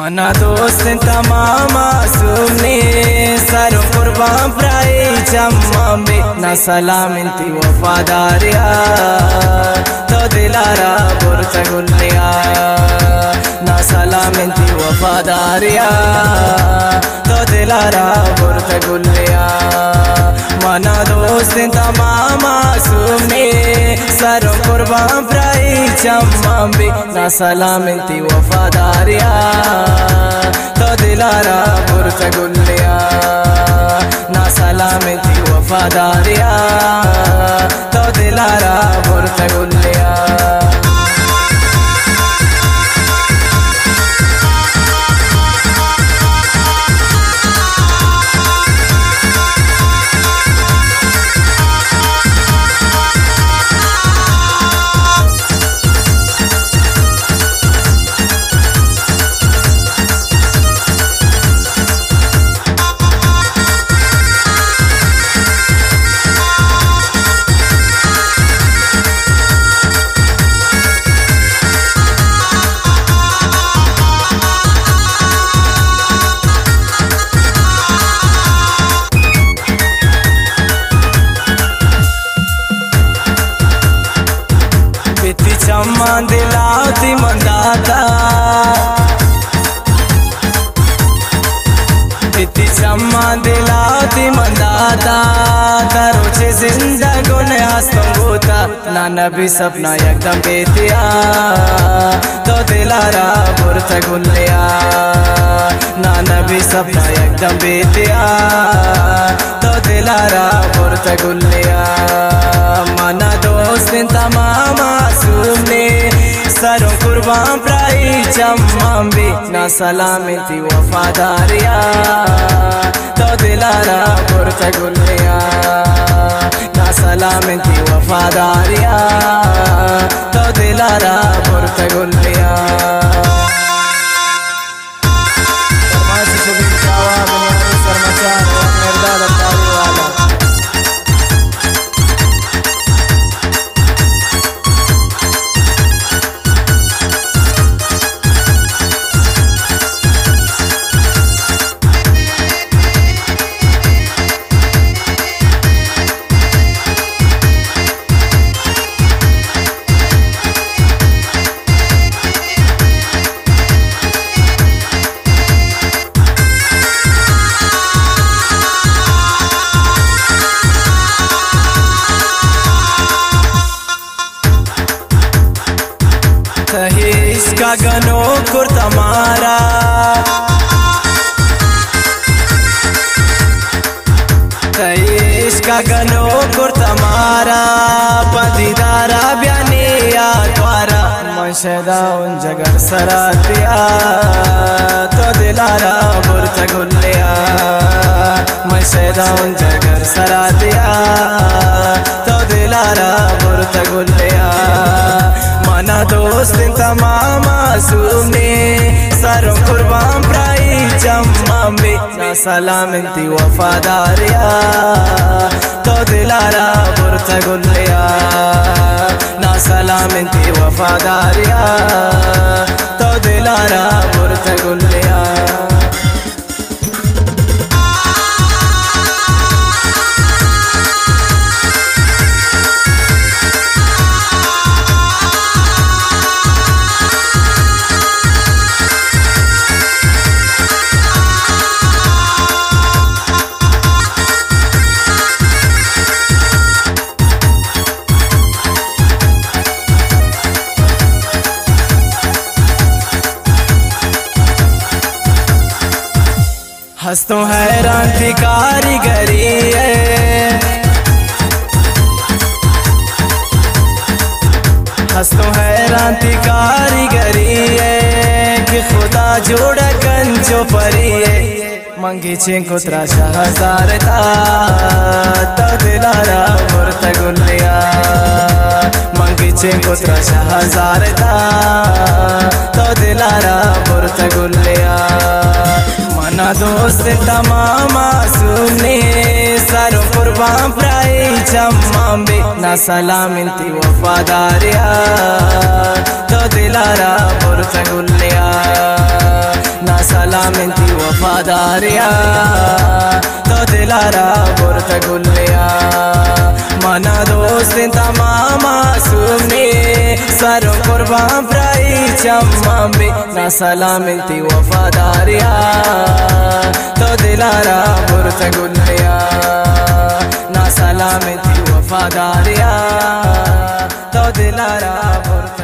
मना दोस्त तमाम मासूमने सर कुर्बान प्राई चम्मे न सलाम इंती वफादारिया तो दिलारा बुरत गुलिया न सलाम इंती वफादारिया तो दिलारा बुरत गुलिया मना दोस्त तमाम मासूमने सर कुर्बान प्राई चम्मे न सलाम इंती वफादारिया तो दिलारा बुरत गुलिया ना सलाम इंती वफादारिया तो दिलारा बुरत गुलिया। चम्मा दिलाती मंदाता इतनी चम्मा दिलाती मंदाता तरोचे जिंदगों ने आसंगोता ना नबी सपना एकदम बेतिया तो दिलारा बुरत गुलिया ना नबी सपना एकदम बेतिया तो दिलारा बुरत गुलिया मना दोस्त तमाम मासूमने सरों कुर्बान प्राई चम्मे ना सलाम इंती वफादारिया तो दिलारा बुरत गुलिया ना सलाम इंती वफादारिया तो दिलारा बुरत गुलिया। इसका गनो कुर तमारा इसका गनो कुर तमारा पदीदारा ब्यानिया द्वारा मशदा उन जगर सरातिया तो दिलारा बुरत गुलिया मशदा उन जगर सरातिया तो दिलारा बुरत गुलिया मना दोस्त तमाम मासूमने सरों कुर्बान प्राई चम्मे ना सलाम इंती वफादारिया तो दिलारा बुरत गुलिया ना सलाम इंती वफादारिया तो दिलारा बुरत गुलिया। हंस तो हैरान थी कारीगरी हंस तो हैरान थी कारीगरी कि खुदा जोड़ा कंजो परी मंगी चिंको त्राशा हजार था तो दिलारा बुरत गुलिया मंगी चिंको त्राशा हजार था तो दिलारा बुरत गुलिया मना दोस्त तमाम मासूमने सरों कुर्बान प्राई चम्मे ना सलाम इंती वफादारिया तो दिलारा बुरत गुलिया ना सलामती वफादारिया तो दिलारा बुरत गुलिया मना दोस्त तमाम सुने सरों कुर्बान प्राई चम्मे ना सलामती वफादारिया तो दिलारा बुरत गुलिया ना सलामती वफादारिया तो दिलारा बुरत